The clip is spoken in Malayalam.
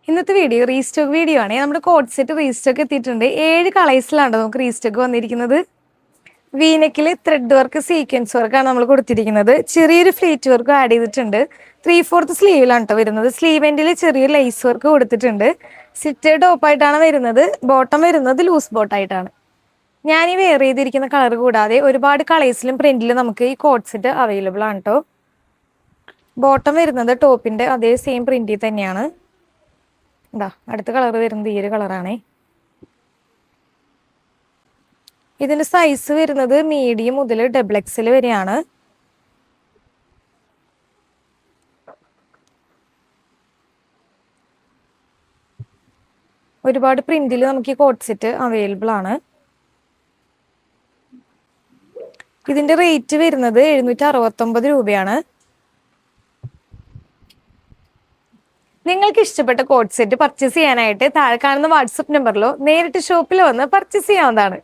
ഇന്നത്തെ വീഡിയോ റീസ്റ്റോക്ക് വീഡിയോ ആണ്. നമ്മുടെ കോഡ് സെറ്റ് റീസ്റ്റോക്ക് എത്തിയിട്ടുണ്ട്. 7 കളേഴ്സിലാണ് നമുക്ക് റീസ്റ്റോക്ക് വന്നിരിക്കുന്നത്. വീനെക്കിൽ ത്രെഡ് വർക്ക് സീക്വൻസ് വർക്കാണ് നമ്മൾ കൊടുത്തിരിക്കുന്നത്. ചെറിയൊരു ഫ്ലീറ്റ് വർക്ക് ആഡ് ചെയ്തിട്ടുണ്ട്. 3/4 സ്ലീവിലാണ് കേട്ടോ വരുന്നത്. സ്ലീവ് എൻഡിൽ ചെറിയൊരു ലൈസ് വർക്ക് കൊടുത്തിട്ടുണ്ട്. സിറ്റ് ടോപ്പായിട്ടാണ് വരുന്നത്. ബോട്ടം വരുന്നത് ലൂസ് ബോട്ടായിട്ടാണ്. ഞാൻ ഈ വെയർ ചെയ്തിരിക്കുന്ന കളർ കൂടാതെ ഒരുപാട് കളേഴ്സിലും പ്രിന്റിലും നമുക്ക് ഈ കോഡ് സെറ്റ് അവൈലബിൾ ആണ് കേട്ടോ. ബോട്ടം വരുന്നത് ടോപ്പിന്റെ അതേ സെയിം പ്രിന്റിൽ തന്നെയാണ്. അടുത്ത കളർ വരുന്നത് ഈ ഒരു കളറാണേ. ഇതിന്റെ സൈസ് വരുന്നത് മീഡിയം മുതൽ XXL വരെയാണ്. ഒരുപാട് പ്രിന്റിൽ നമുക്ക് ഈ കോഡ് സെറ്റ് അവൈലബിൾ ആണ്. ഇതിന്റെ റേറ്റ് വരുന്നത് 769 രൂപയാണ്. നിങ്ങൾക്ക് ഇഷ്ടപ്പെട്ട കോഡ് സെറ്റ് പർച്ചേസ് ചെയ്യാനായിട്ട് താഴെ കാണുന്ന വാട്സപ്പ് നമ്പറിലോ നേരിട്ട് ഷോപ്പിലോ വന്ന് പർച്ചേസ് ചെയ്യാവുന്നതാണ്.